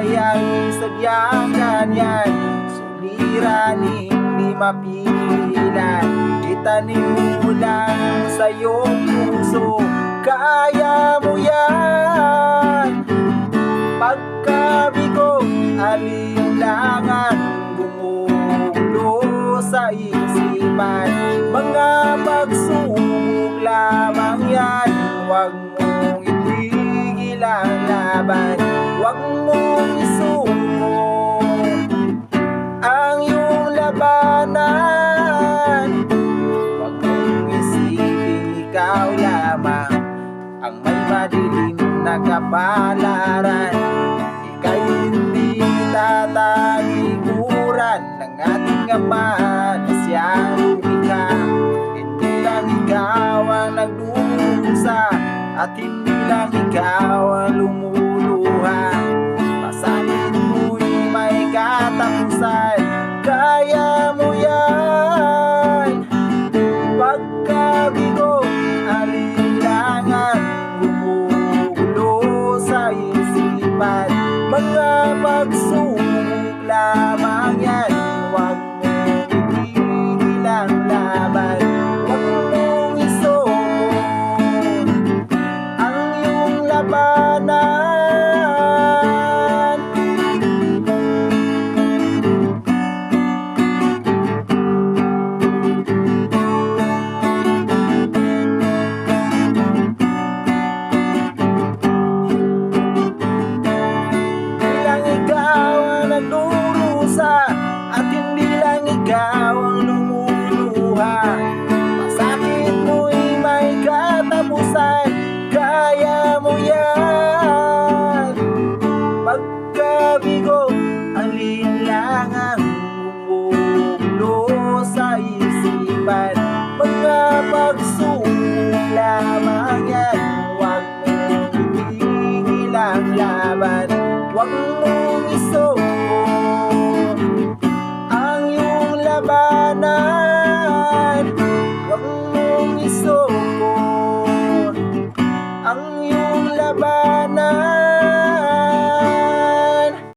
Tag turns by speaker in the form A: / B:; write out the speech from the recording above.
A: buhay ay sadyang ganyan, suliranin di mapigilan. Itanim mo lang sa iyong puso, kaya mo yan. Pagkabigo, alinlangan, gumugulo sa isipan, mga pagsubok lamang yan. Huwag mong itigil ang laban, huwag mong isuko ang iyong labanan. Huwag mong isipin ikaw lamang ang may madilim na kapalaran. Ika'y hindi tatalikuran ng ating Ama na siyang lumikha. Hindi lang ikaw ang nagdurusa, at hindi lang ikaw ang lumuluha. Pasanin mo'y may katapusan, kaya mo yan. Pagkabigo, alinlangan, gumugulo sa isipan, mga pagsubok lamang yan. Huwag mong itigil ang laban, huwag mong isuko ang iyong labanan. At hindi lang ikaw ang lumuluha. Masakit mo'y may katapusan, kaya mo yan. Pagkabigo, alinlangan, gumugulo sa isipan, mga pagsubok lamang yan. Huwag mong itigil ang laban, huwag mong isuko labanan. Huwag mong isuko ang iyong labanan.